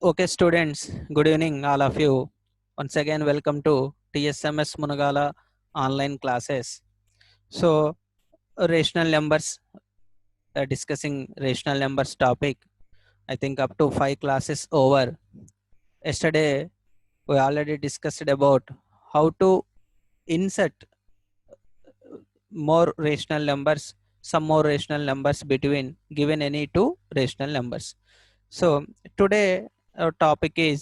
Okay, students, good evening, all of you. Once again, welcome to TSMS Munagala online classes. So, rational numbers, discussing rational numbers topic. I think up to 5 classes over. Yesterday, we already discussed about how to insert more rational numbers, some more rational numbers between given any two rational numbers. So, today, our topic is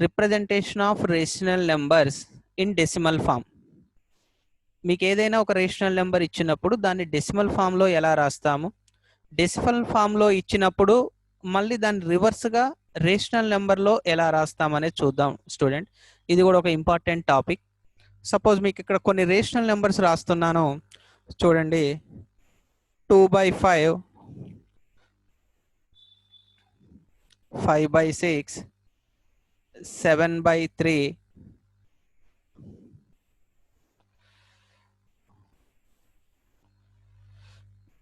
representation of rational numbers in decimal form. మీకు ఏదైనా ఒక rational number ఇచ్చినప్పుడు దాన్ని decimal ఫామ్లో ఎలా రాస్తాము, decimal ఫామ్లో ఇచ్చినప్పుడు మళ్ళీ దాన్ని రివర్స్గా రేషనల్ నెంబర్లో ఎలా రాస్తామనేది చూద్దాం స్టూడెంట్. ఇది కూడా ఒక ఇంపార్టెంట్ టాపిక్. సపోజ్ మీకు ఇక్కడ కొన్ని రేషనల్ నెంబర్స్ రాస్తున్నాను చూడండి. 2/5, 5/6, 7/3,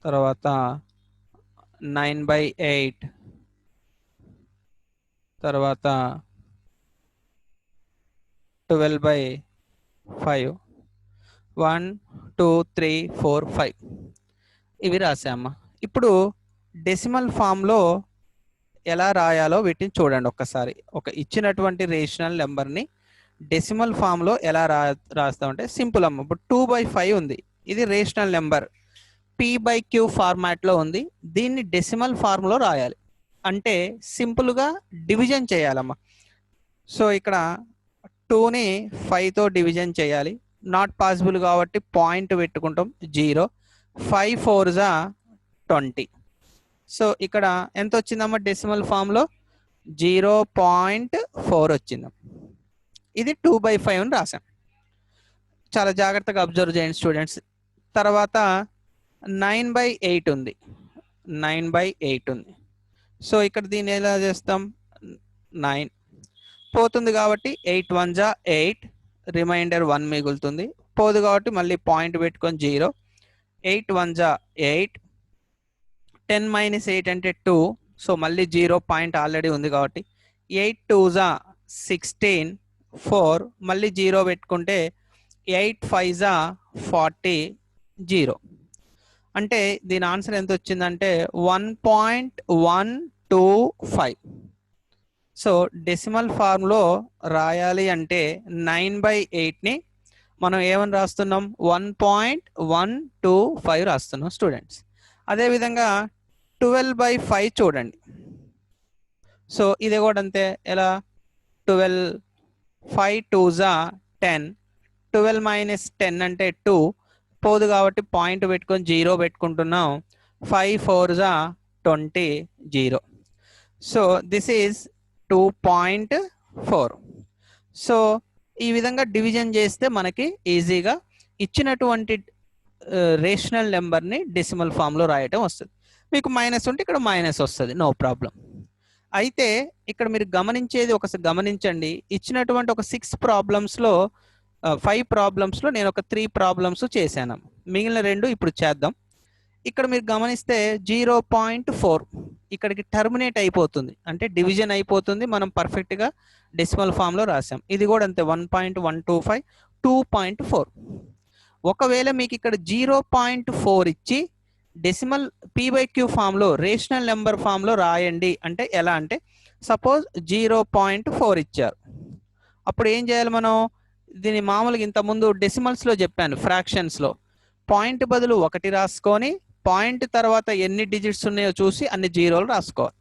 తర్వాత 9/8, తర్వాత 12/5, 1, 2, 3, 4, 5 ఇవి రాసామా. ఇప్పుడు డెసిమల్ ఫామ్లో ఎలా రాయాలో వీటిని చూడండి ఒక్కసారి. ఒక ఇచ్చినటువంటి రేషనల్ నెంబర్ని డెసిమల్ ఫామ్లో ఎలా రాస్తామంటే సింపుల్ అమ్మ. ఇప్పుడు 2/5 ఉంది, ఇది రేషనల్ నెంబర్, p/q ఫార్మాట్లో ఉంది. దీన్ని డెసిమల్ ఫార్మ్లో రాయాలి అంటే సింపుల్గా డివిజన్ చేయాలమ్మా. సో ఇక్కడ 2ని 5తో డివిజన్ చేయాలి. నాట్ పాసిబుల్ కాబట్టి పాయింట్ పెట్టుకుంటాం 0. 5 4 20. సో ఇక్కడ ఎంత వచ్చిందమ్మా డెసిమల్ ఫామ్లో 0.4 వచ్చిందమ్మా. ఇది 2/5 అని రాసాం. చాలా జాగ్రత్తగా అబ్జర్వ్ చేయండి స్టూడెంట్స్. తర్వాత 9/8 ఉంది, 9/8 ఉంది. సో ఇక్కడ దీన్ని ఎలా చేస్తాం, 9 పోతుంది కాబట్టి 8 1 8, రిమైండర్ 1 మిగులుతుంది. పోదు కాబట్టి మళ్ళీ పాయింట్ పెట్టుకొని 0. 8 1 8, 10 - 8 అంటే 2. సో మళ్ళీ 0 పాయింట్ ఆల్రెడీ ఉంది కాబట్టి 8 2 16, 4 మళ్ళీ 0 పెట్టుకుంటే 8 5 40, 0. అంటే దీని ఆన్సర్ ఎంత వచ్చిందంటే 1.125. సో డెసిమల్ ఫార్మ్లో రాయాలి అంటే 9/8ని మనం ఏమని రాస్తున్నాం, 1.125 రాస్తున్నాం స్టూడెంట్స్. అదేవిధంగా 12/5 చూడండి. సో ఇది కూడా అంతే. ఎలా 12, 5 2 10, 12 - 10 అంటే 2 పోదు కాబట్టి పాయింట్ పెట్టుకొని 0 పెట్టుకుంటున్నాం. 5 4 20, 0. So this is 2.4. సో ఈ విధంగా డివిజన్ చేస్తే మనకి ఈజీగా ఇచ్చినటువంటి రేషనల్ నెంబర్ని డెసిమల్ ఫామ్లో రాయటం వస్తుంది. మీకు మైనస్ ఉంటే ఇక్కడ మైనస్ వస్తుంది, నో ప్రాబ్లం. అయితే ఇక్కడ మీరు గమనించేది ఒకసారి గమనించండి. ఇచ్చినటువంటి ఒక 6 ప్రాబ్లమ్స్లో 5 ప్రాబ్లమ్స్లో నేను ఒక 3 ప్రాబ్లమ్స్ చేశాను, మిగిలిన 2 ఇప్పుడు చేద్దాం. ఇక్కడ మీరు గమనిస్తే 0.4 ఇక్కడికి టర్మినేట్ అయిపోతుంది, అంటే డివిజన్ అయిపోతుంది. మనం పర్ఫెక్ట్గా డెసిమల్ ఫామ్లో రాసాం. ఇది కూడా అంతే, 1.125, 2.4. ఒకవేళ మీకు ఇక్కడ 0.4 ఇచ్చి డెసిమల్ p/q ఫామ్లో రేషనల్ నెంబర్ ఫామ్లో రాయండి అంటే ఎలా అంటే, సపోజ్ 0.4 ఇచ్చారు. అప్పుడు ఏం చేయాలి మనం, దీన్ని మామూలుగా ఇంతకుముందు డెసిమల్స్లో చెప్పాను, ఫ్రాక్షన్స్లో పాయింట్ బదులు 1 రాసుకొని పాయింట్ తర్వాత ఎన్ని డిజిట్స్ ఉన్నాయో చూసి అన్ని జీరోలు రాసుకోవాలి.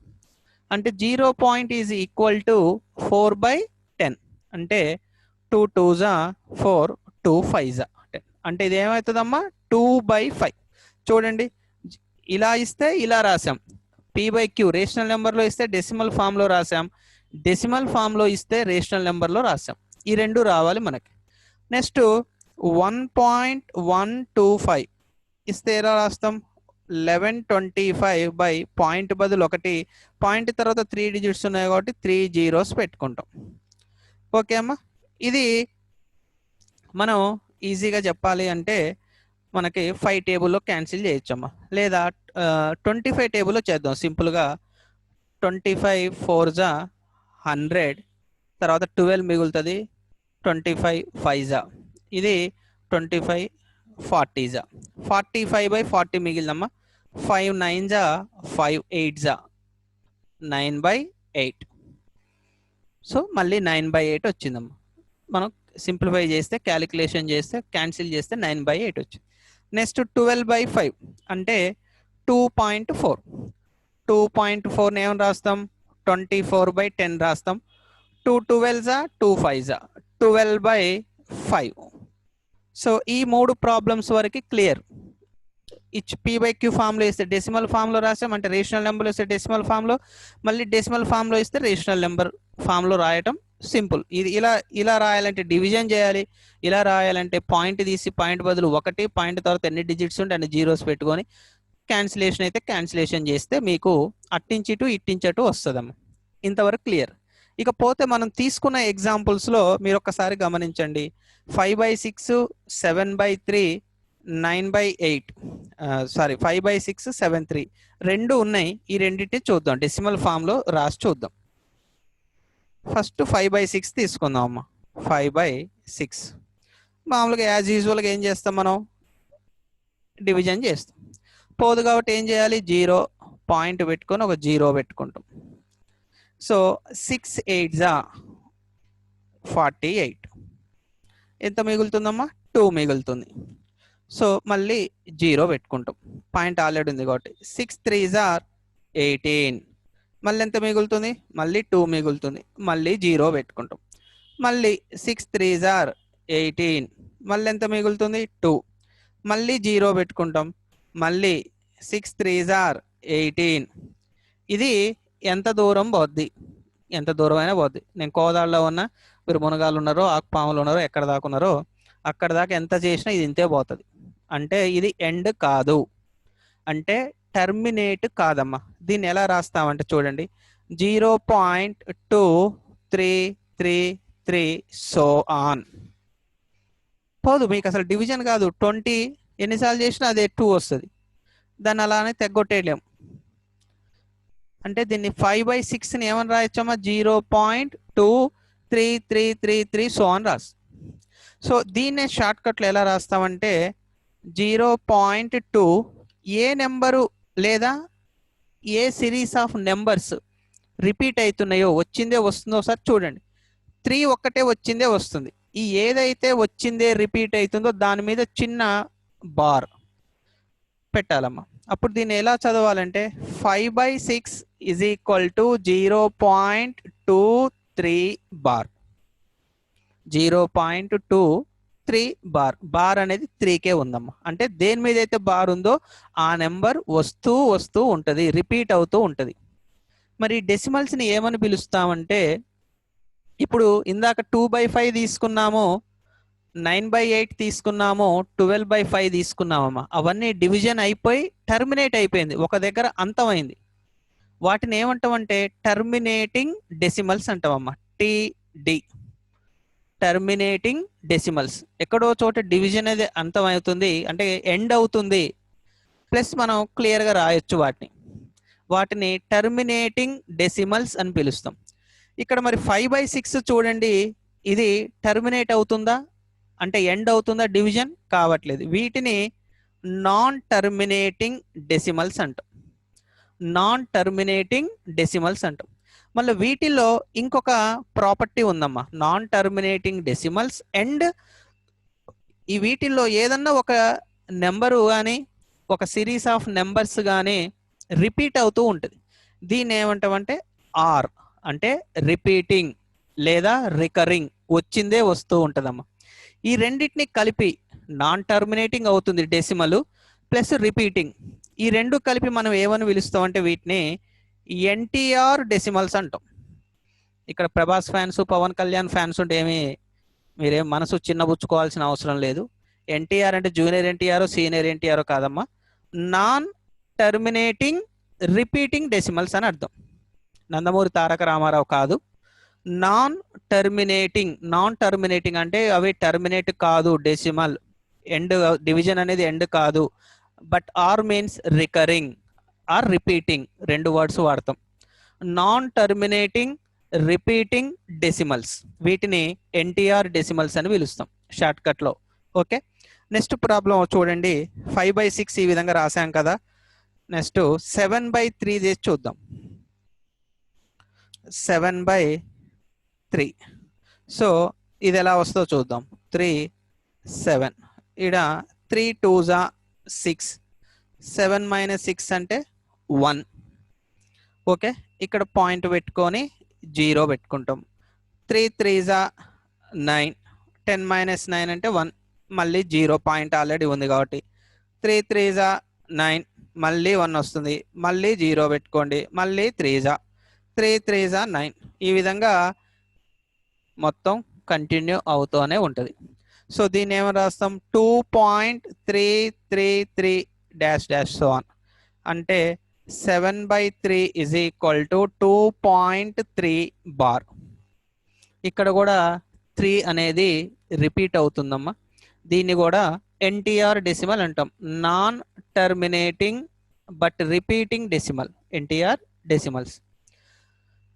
అంటే 0.=4/10 అంటే 2 2 4, 2 5 10. అంటే ఇది ఏమవుతుందమ్మా, 2/5. చూడండి, ఇలా ఇస్తే ఇలా రాసాం, p/q రేషనల్ నెంబర్లో ఇస్తే డెసిమల్ ఫామ్లో రాసాం, డెసిమల్ ఫామ్లో ఇస్తే రేషనల్ నెంబర్లో రాసాం. ఈ రెండు రావాలి మనకి. నెక్స్ట్ 1.125 ఇస్తే ఎలా రాస్తాం, 1125 పాయింట్ బదులు 1, పాయింట్ తర్వాత 3 డిజిట్స్ ఉన్నాయి కాబట్టి 3 zeros పెట్టుకుంటాం. ఓకే అమ్మా. ఇది మనం ఈజీగా చెప్పాలి అంటే మనకి 5 టేబుల్లో క్యాన్సిల్ చేయొచ్చమ్మా, లేదా 25 టేబుల్లో చేద్దాం సింపుల్గా. 25 4 100, తర్వాత 12 మిగులుతుంది, 25 5 ఇది 25 40 45/40 మిగిలిందమ్మా, 5 9 5 8 9/8. సో మళ్ళీ 9/8 వచ్చిందమ్మా. మనం సింప్లిఫై చేస్తే, క్యాలిక్యులేషన్ చేస్తే, క్యాన్సిల్ చేస్తే 9/8 వచ్చింది. నెక్స్ట్ 12/5 అంటే 2.4. 2.4 ఏమని రాస్తాం, 24/10 రాస్తాం. 2 12s 2 5s 12/5. సో ఈ 3 ప్రాబ్లమ్స్ వరకు క్లియర్. ఇచ్ p/q ఫామ్లో ఇస్తే డెసిమల్ ఫామ్లో రాసాం, అంటే రేషనల్ నెంబర్లో ఇస్తే డెసిమల్ ఫామ్లో, మళ్ళీ డెసిమల్ ఫామ్లో ఇస్తే రేషనల్ నెంబర్ ఫామ్లో రాయటం సింపుల్. ఇది ఇలా రాయాలంటే డివిజన్ చేయాలి, ఇలా రాయాలంటే పాయింట్ తీసి పాయింట్ బదులు 1, పాయింట్ తర్వాత ఎన్ని డిజిట్స్ ఉంటే అన్ని జీరోస్ పెట్టుకొని క్యాన్సిలేషన్ అయితే క్యాన్సిలేషన్ చేస్తే మీకు అట్టించిటు ఇట్టించటు వస్తుందమ్మా. ఇంతవరకు క్లియర్. ఇకపోతే మనం తీసుకున్న ఎగ్జాంపుల్స్లో మీరు ఒక్కసారి గమనించండి. 5/6 7/3 9/8 సారీ 5/6 7/3 రెండు ఉన్నాయి. ఈ రెండింటిని చూద్దాం, డెసిమల్ ఫామ్లో రాసి చూద్దాం. ఫస్ట్ 5/6 తీసుకుందాం అమ్మా. 5/6 మామూలుగా యాజ్ యూజువల్గా ఏం చేస్తాం, మనం డివిజన్ చేస్తాం. పోదు కాబట్టి ఏం చేయాలి, 0 పాయింట్ పెట్టుకొని ఒక 0 పెట్టుకుంటాం. So 6 8s 48. ఎంత మిగులుతుందమ్మా, 2 మిగులుతుంది. సో మళ్ళీ 0 పెట్టుకుంటాం, పాయింట్ ఆల్రెడీ ఉంది కాబట్టి. 6 3s 18. మళ్ళీ ఎంత మిగులుతుంది, మళ్ళీ 2 మిగులుతుంది, మళ్ళీ 0 పెట్టుకుంటాం. మళ్ళీ 6 3s 18. మళ్ళీ ఎంత మిగులుతుంది, 2. మళ్ళీ 0 పెట్టుకుంటాం, మళ్ళీ 6 3s 18. ఇది ఎంత దూరం పోద్ది, ఎంత దూరం అయినా పోద్ది. నేను కోదాడలో ఉన్న, మీరు మునగాళ్ళు ఉన్నారో ఆకుపాములు ఉన్నారో ఎక్కడ దాకా ఉన్నారో అక్కడ దాకా ఎంత చేసినా ఇది ఇంతే పోతుంది. అంటే ఇది ఎండ్ కాదు, అంటే టర్మినేట్ కాదమ్మా. దీన్ని ఎలా రాస్తామంటే చూడండి, 0.2333 సో ఆన్. పోదు, మీకు అసలు డివిజన్ కాదు. 20 ఎన్నిసార్లు చేసినా అదే 2 వస్తుంది. దాన్ని అలానే తెగ్గొట్టేయలేం. అంటే దీన్ని 5/6ని ఏమని రాయొచ్చమ్మా, 0.2333 సో అని రాస్తాం. సో దీన్నే షార్ట్ కట్లో ఎలా రాస్తామంటే 0.2 ఏ నెంబరు లేదా ఏ సిరీస్ ఆఫ్ నెంబర్స్ రిపీట్ అవుతున్నాయో, వచ్చిందే వస్తుందో ఒకసారి చూడండి. 3 ఒక్కటే వచ్చిందే వస్తుంది. ఈ ఏదైతే వచ్చిందే రిపీట్ అవుతుందో దాని మీద చిన్న బార్ పెట్టాలమ్మా. అప్పుడు దీన్ని ఎలా చదవాలంటే 5/6 is equal to 0.23 bar. 0.23 bar. Bar అనేది 3కే ఉందమ్మా. అంటే దేని మీద అయితే బార్ ఉందో ఆ నెంబర్ వస్తూ ఉంటుంది, రిపీట్ అవుతూ ఉంటుంది. మరి డెసిమల్స్ని ఏమని పిలుస్తామంటే, ఇప్పుడు ఇందాక 2/5 తీసుకున్నాము, 9/8 తీసుకున్నాము, 12/5 తీసుకున్నామమ్మా. అవన్నీ డివిజన్ అయిపోయి టర్మినేట్ అయిపోయింది, ఒక దగ్గర అంతమైంది. వాటిని ఏమంటామంటే టర్మినేటింగ్ డెసిమల్స్ అంటామమ్మా. TD, terminating decimals. ఎక్కడో చోట డివిజన్ అనేది అంతమవుతుంది, అంటే ఎండ్ అవుతుంది, ప్లస్ మనం క్లియర్గా రాయొచ్చు వాటిని టర్మినేటింగ్ డెసిమల్స్ అని పిలుస్తాం. ఇక్కడ మరి 5/6 చూడండి, ఇది టర్మినేట్ అవుతుందా, అంటే ఎండ్ అవుతుందా, డివిజన్ కావట్లేదు. వీటిని నాన్ టర్మినేటింగ్ డెసిమల్స్ అంటాం. నాన్ టర్మినేటింగ్ డెసిమల్స్ అంటాం. మళ్ళీ వీటిల్లో ఇంకొక ప్రాపర్టీ ఉందమ్మా, నాన్ టర్మినేటింగ్ డెసిమల్స్. అండ్ ఈ వీటిల్లో ఏదన్నా ఒక నెంబరు కానీ ఒక సిరీస్ ఆఫ్ నెంబర్స్ కానీ రిపీట్ అవుతూ ఉంటుంది. దీన్ని ఏమంటామంటే ఆర్, అంటే రిపీటింగ్ లేదా రికరింగ్, వచ్చిందే వస్తూ ఉంటుందమ్మా. ఈ రెండింటిని కలిపి నాన్ టర్మినేటింగ్ అవుతుంది డెసిమల్ ప్లస్ రిపీటింగ్. ఈ రెండు కలిపి మనం ఏమని పిలుస్తాం అంటే వీటిని ఎన్టీఆర్ డెసిమల్స్ అంటాం. ఇక్కడ ప్రభాస్ ఫ్యాన్స్, పవన్ కళ్యాణ్ ఫ్యాన్స్ ఉంటే మీరేం మనసు చిన్నబుచ్చుకోవాల్సిన అవసరం లేదు. ఎన్టీఆర్ అంటే జూనియర్ ఎన్టీఆర్, సీనియర్ ఎన్టీఆర్ కాదమ్మా, నాన్ టర్మినేటింగ్ రిపీటింగ్ డెసిమల్స్ అని అర్థం. నందమూరి తారక రామారావు కాదు. Non terminating. నాన్ టర్మినేటింగ్ అంటే అవి టర్మినేట్ కాదు, డెసిమల్ ఎండ్, డివిజన్ అనేది ఎండ్ కాదు. But R means recurring or repeating, రెండు వర్డ్స్ వాడతాం. నాన్ టర్మినేటింగ్ రిపీటింగ్ డెసిమల్స్, వీటిని ఎన్టీఆర్ డెసిమల్స్ అని పిలుస్తాం షార్ట్ కట్ లో. ఓకే, నెక్స్ట్ ప్రాబ్లం చూడండి. 5/6 ఈ విధంగా రాసాం కదా. నెక్స్ట్ 7/3 చేసి చూద్దాం. 7/3. సో ఇది ఎలా వస్తుందో చూద్దాం. 3 7 ఇక్కడ 3 2s 6, 7 - 6 అంటే 1. ఓకే, ఇక్కడ పాయింట్ పెట్టుకొని 0 పెట్టుకుంటాం. 3 3s 9, 10 - 9 అంటే 1, మళ్ళీ 0 పాయింట్ ఆల్రెడీ ఉంది కాబట్టి 3 3s 9, మళ్ళీ 1 వస్తుంది, మళ్ళీ 0 పెట్టుకోండి, మళ్ళీ 3s 3 3s 9. ఈ విధంగా మొత్తం కంటిన్యూ అవుతూనే ఉంటుంది. సో దీన్ని ఏమని రాస్తాం? 2.333 డాష్ డాష్ సో ఆన్. అంటే 7/3 is equal to 2.3 బార్. ఇక్కడ కూడా 3 అనేది రిపీట్ అవుతుందమ్మా. దీన్ని కూడా ఎన్టీఆర్ డెసిమల్ అంటాం. Non terminating but repeating decimal, NTR decimals.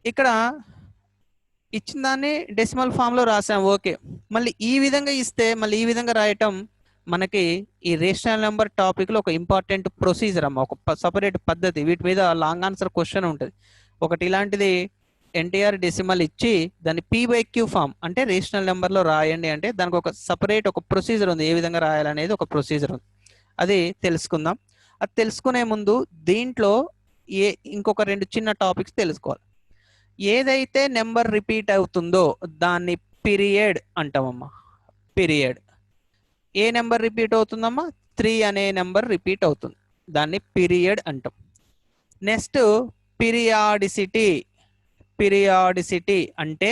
ఇక్కడ ఇచ్చిన దాన్ని డెసిమల్ ఫామ్ లో రాసాం. ఓకే, మళ్ళీ ఈ విధంగా ఇస్తే మళ్ళీ ఈ విధంగా రాయటం మనకి ఈ రేషనల్ నెంబర్ టాపిక్ లో ఒక ఇంపార్టెంట్ ప్రొసీజర్ అమ్మ, ఒక సపరేట్ పద్ధతి. వీటి మీద లాంగ్ ఆన్సర్ క్వశ్చన్ ఉంటుంది. ఒకటి ఇలాంటిది ఎన్టీఆర్ డెసిమల్ ఇచ్చి దాన్ని P/Q ఫామ్ అంటే రేషనల్ నెంబర్ లో రాయండి అంటే దానికి ఒక సపరేట్ ఒక ప్రొసీజర్ ఉంది. ఏ విధంగా రాయాలనేది ఒక ప్రొసీజర్ ఉంది, అది తెలుసుకుందాం. అది తెలుసుకునే ముందు దీంట్లో ఇంకొక 2 చిన్న టాపిక్స్ తెలుసుకోవాలి. ఏదైతే నెంబర్ రిపీట్ అవుతుందో దాన్ని పీరియడ్ అంటామమ్మా. పీరియడ్. ఏ నెంబర్ రిపీట్ అవుతుందమ్మా? 3 అనే నెంబర్ రిపీట్ అవుతుంది, దాన్ని పీరియడ్ అంటాం. Next periodicity. పీరియాడిసిటీ అంటే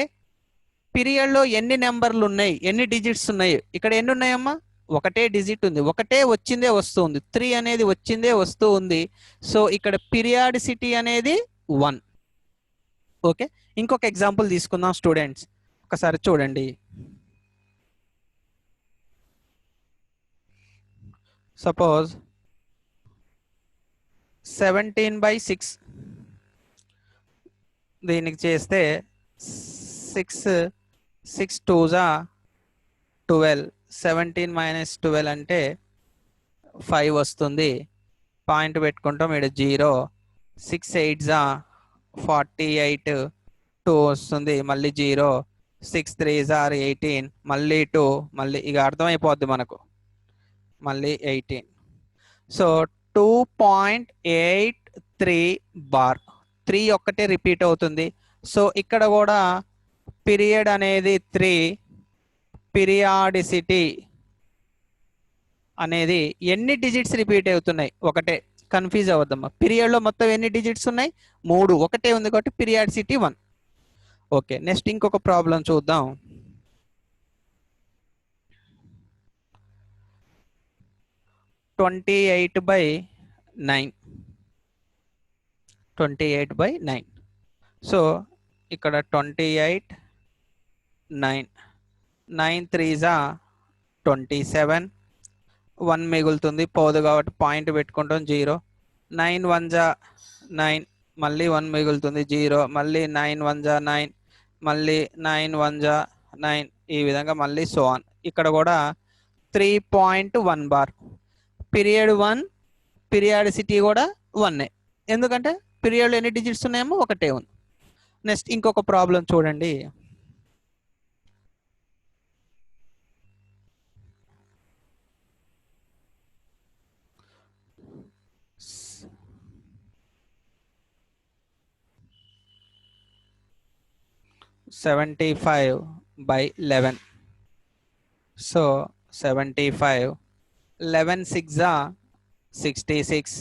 పీరియడ్ లో ఎన్ని నెంబర్లు ఉన్నాయి, ఎన్ని డిజిట్స్ ఉన్నాయి. ఇక్కడ ఎన్ని ఉన్నాయమ్మా? ఒకటే డిజిట్ ఉంది, ఒకటే వచ్చిందే వస్తుంది. 3 అనేది వచ్చిందే వస్తూ ఉంది. సో ఇక్కడ పీరియాడిసిటీ అనేది 1. ఓకే, ఇంకొక ఎగ్జాంపుల్ తీసుకుందాం స్టూడెంట్స్. ఒకసారి చూడండి. సపోజ్ 17/6 దీనికి చేస్తే 6 6 2s 12, 17 - 12 అంటే 5 వస్తుంది. పాయింట్ పెట్టుకుంటాం, ఇక్కడ 0. 6 8s 48, 2 వస్తుంది, మళ్ళీ 0. 6 3s 18, మళ్ళీ 2, మళ్ళీ ఇక అర్థమైపోద్ది మనకు, మళ్ళీ 18. So 2.83 bar. 3 ఒక్కటే రిపీట్ అవుతుంది. సో ఇక్కడ కూడా పీరియడ్ అనేది 3, పీరియాడిసిటీ అనేది ఎన్ని డిజిట్స్ రిపీట్ అవుతున్నాయి? ఒకటే. కన్ఫ్యూజ్ అవ్వద్దమ్మా. పీరియడ్ లో మొత్తం ఎన్ని డిజిట్స్ ఉన్నాయి? 3, ఒకటే ఉంది కాబట్టి పీరియాడిసిటీ 1. ఓకే, నెక్స్ట్ ఇంకొక ప్రాబ్లం చూద్దాం. 28/9. 28/9. సో ఇక్కడ 28 9, 9 3s 27, 1 మిగులుతుంది, పోదు కాబట్టి పాయింట్ పెట్టుకుంటాం 0. 9 1s 9, మళ్ళీ 1 మిగులుతుంది 0, మళ్ళీ 9 1s 9, మళ్ళీ 9 1s 9. ఈ విధంగా మళ్ళీ సో ఆన్. ఇక్కడ కూడా 3.1 బార్. పీరియడ్ 1, పీరియాడిసిటీ కూడా 1. ఎందుకంటే పీరియడ్లో ఎన్ని డిజిట్స్ ఉన్నాయేమో ఒకటే ఉంది. నెక్స్ట్ ఇంకొక ప్రాబ్లం చూడండి. (75/11). So 75, 11 6s 66.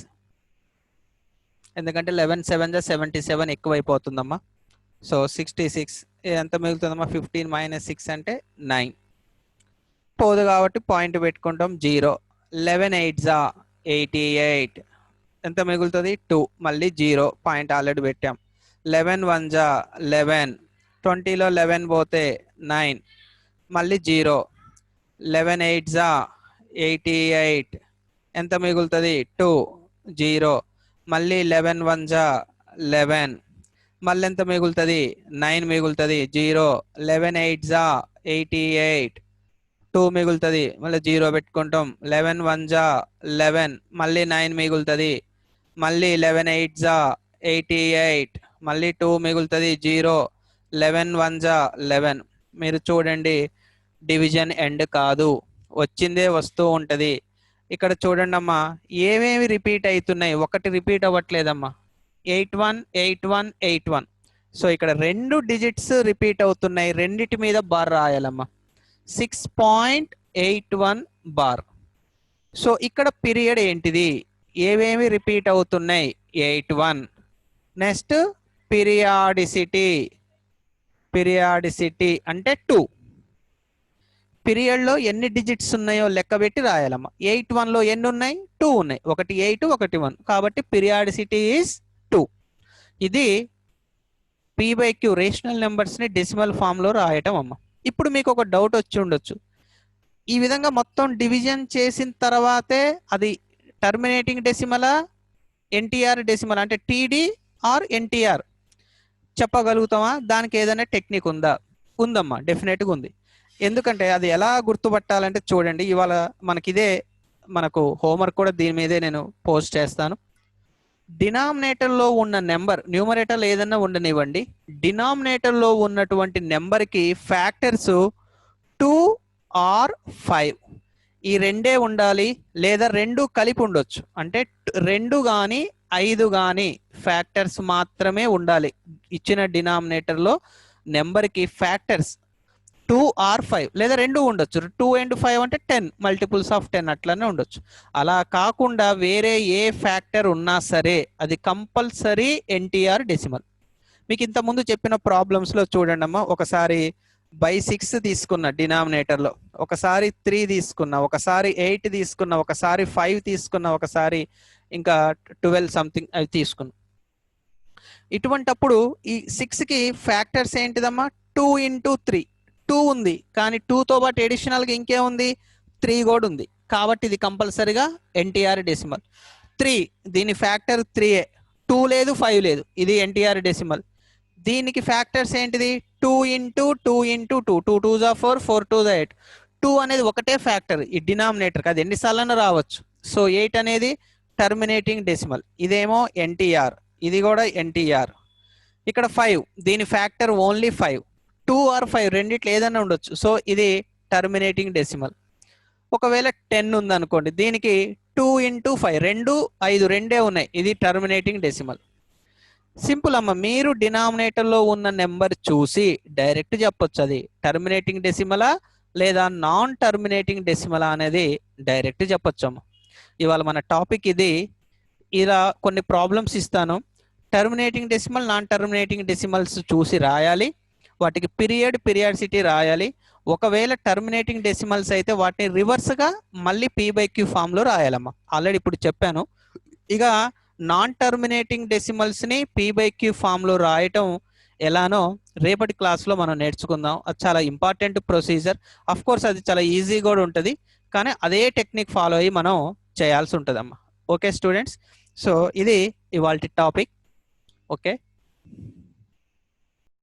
ఎందుకంటే 11 7s 77 ఎక్కువైపోతుందమ్మా. సో 66 ఎంత మిగులుతుందమ్మా? 15 - 6 అంటే 9. పోదు కాబట్టి పాయింట్ పెట్టుకుంటాం 0. 11 8s 88. ఎంత మిగులుతుంది? 2, మళ్ళీ 0, పాయింట్ ఆల్రెడీ పెట్టాం. 11 1s 11, 20లో 11 పోతే 9, మళ్ళీ 0. 11 8s 88. ఎంత మిగులుతుంది? 2, 0, మళ్ళీ 11 1s 11, మళ్ళీ ఎంత మిగులుతుంది 9 మిగులుతుంది 0 11 8 జా 88 2 మిగులుతుంది మళ్ళీ 0 పెట్టుకుంటాం 11 1 జా 11 మళ్ళీ 9 మిగులుతుంది మళ్ళీ 11 8 జా 88 మళ్ళీ 2 మిగులుతుంది 0 11 1 జా 11 మీరు చూడండి డివిజన్ ఎండ్ కాదు వచ్చిందే వస్తూ ఉంటది ఇక్కడ చూడండి అమ్మా ఏమేమి రిపీట్ అవుతున్నాయి ఒకటి రిపీట్ అవ్వట్లేదమ్మా 818181 సో ఇక్కడ రెండు డిజిట్స్ రిపీట్ అవుతున్నాయి రెండిటి మీద బార్ రాయాలమ్మా 6.81 బార్ సో ఇక్కడ పీరియడ్ ఏంటిది ఏవేమి రిపీట్ అవుతున్నాయి 81 నెక్స్ట్ పీరియాడిసిటీ అంటే 2 పీరియడ్ లో ఎన్ని డిజిట్స్ ఉన్నాయో లెక్క పెట్టి రాయాలమ్మా 81 లో ఎన్ని ఉన్నాయి 2 ఉన్నాయి ఒకటి 8 ఒకటి 1 కాబట్టి పీరియాడిసిటీ ఈజ్ 2 ఇది p/q రేషనల్ నెంబర్స్ ని డెసిమల్ ఫామ్ లో రాయటం అమ్మ ఇప్పుడు మీకు ఒక డౌట్ వచ్చి ఉండొచ్చు ఈ విధంగా మొత్తం డివిజన్ చేసిన తర్వాతే అది టర్మినేటింగ్ డెసిమలా ఎన్టీఆర్ డెసిమల్ అంటే టీడీ ఆర్ ఎన్టీఆర్ చెప్పగలుగుతామా దానికి ఏదైనా టెక్నిక్ ఉందమ్మా డెఫినెట్గా ఉంది ఎందుకంటే అది ఎలా గుర్తుపట్టాలంటే చూడండి ఇవాళ మనకు హోంవర్క్ కూడా దీని మీదే నేను పోస్ట్ చేస్తాను డినామినేటర్లో ఉన్న నెంబర్ న్యూమరేటర్లో ఏదన్నా ఉండనివ్వండి డినామినేటర్లో ఉన్నటువంటి నెంబర్కి ఫ్యాక్టర్స్ 2 ఆర్ 5 ఈ రెండే ఉండాలి లేదా రెండు కలిపి ఉండొచ్చు అంటే 2 కానీ 5 కానీ ఫ్యాక్టర్స్ మాత్రమే ఉండాలి ఇచ్చిన డినామినేటర్లో నెంబర్కి ఫ్యాక్టర్స్ 2 ఆర్ 5 లేదా రెండు ఉండొచ్చు 2 and 5 అంటే 10 మల్టిపుల్స్ ఆఫ్ 10 అట్లానే ఉండొచ్చు అలా కాకుండా వేరే ఏ ఫ్యాక్టర్ ఉన్నా సరే అది కంపల్సరీ ఎన్టీఆర్ డెసిమల్ మీకు ఇంత ముందు చెప్పిన ప్రాబ్లమ్స్లో చూడండి అమ్మా ఒకసారి బై 6 తీసుకున్న డినామినేటర్లో ఒకసారి 3 తీసుకున్నా ఒకసారి 8 తీసుకున్నా ఒకసారి 5 తీసుకున్నా ఒకసారి ఇంకా 12 సంథింగ్ అవి తీసుకున్నా ఇటువంటప్పుడు ఈ 6కి ఫ్యాక్టర్స్ ఏంటిదమ్మా 2 into 3 2 ఉంది కానీ 2తో పాటు అడిషనల్గా ఇంకేముంది 3 కూడా ఉంది కాబట్టి ఇది కంపల్సరీగా ఎన్టీఆర్ డెసిమల్ 3 దీని ఫ్యాక్టర్ 3 2 లేదు 5 లేదు ఇది ఎన్టీఆర్ డెసిమల్ దీనికి ఫ్యాక్టర్స్ ఏంటిది 2 into 2 into 2 2 2s are 4 4 2s are 8 2 అనేది ఒకటే ఫ్యాక్టర్ ఈ డినామినేటర్ అది ఎన్నిసార్లు రావచ్చు సో 8 అనేది టర్మినేటింగ్ డెసిమల్ ఇదేమో ఎన్టీఆర్ ఇది కూడా ఎన్టీఆర్ ఇక్కడ 5 దీని ఫ్యాక్టర్ ఓన్లీ 5 2 ఆర్ 5 రెండిట్లో ఏదైనా ఉండొచ్చు సో ఇది టర్మినేటింగ్ డెసిమల్ ఒకవేళ 10 ఉంది అనుకోండి దీనికి 2 into 5 5 రెండే ఉన్నాయి ఇది టర్మినేటింగ్ డెసిమల్ సింపుల్ అమ్మ మీరు డినామినేటర్లో ఉన్న నెంబర్ చూసి డైరెక్ట్ చెప్పొచ్చు అది టర్మినేటింగ్ డెసిమలా లేదా నాన్ టర్మినేటింగ్ డెసిమలా అనేది డైరెక్ట్ చెప్పొచ్చు అమ్మ ఇవాళ మన టాపిక్ ఇది ఇలా కొన్ని ప్రాబ్లమ్స్ ఇస్తాను terminating decimal non terminating decimals చూసి రాయాలి వాటికి పీరియాడిసిటీ రాయాలి ఒకవేళ టర్మినేటింగ్ డెసిమల్స్ అయితే వాటిని రివర్స్గా మళ్ళీ p/q ఫామ్లో రాయాలమ్మా ఆల్రెడీ ఇప్పుడు చెప్పాను ఇక నాన్ టర్మినేటింగ్ డెసిమల్స్ని p/q ఫామ్లో రాయటం ఎలానో రేపటి క్లాస్లో మనం నేర్చుకుందాం అది చాలా ఇంపార్టెంట్ ప్రొసీజర్ అఫ్ కోర్స్ అది చాలా ఈజీ కూడా ఉంటుంది కానీ అదే టెక్నిక్ ఫాలో అయ్యి మనం చేయాల్సి ఉంటుందమ్మా ఓకే స్టూడెంట్స్ సో ఇది ఇవాల్టి టాపిక్ ఓకే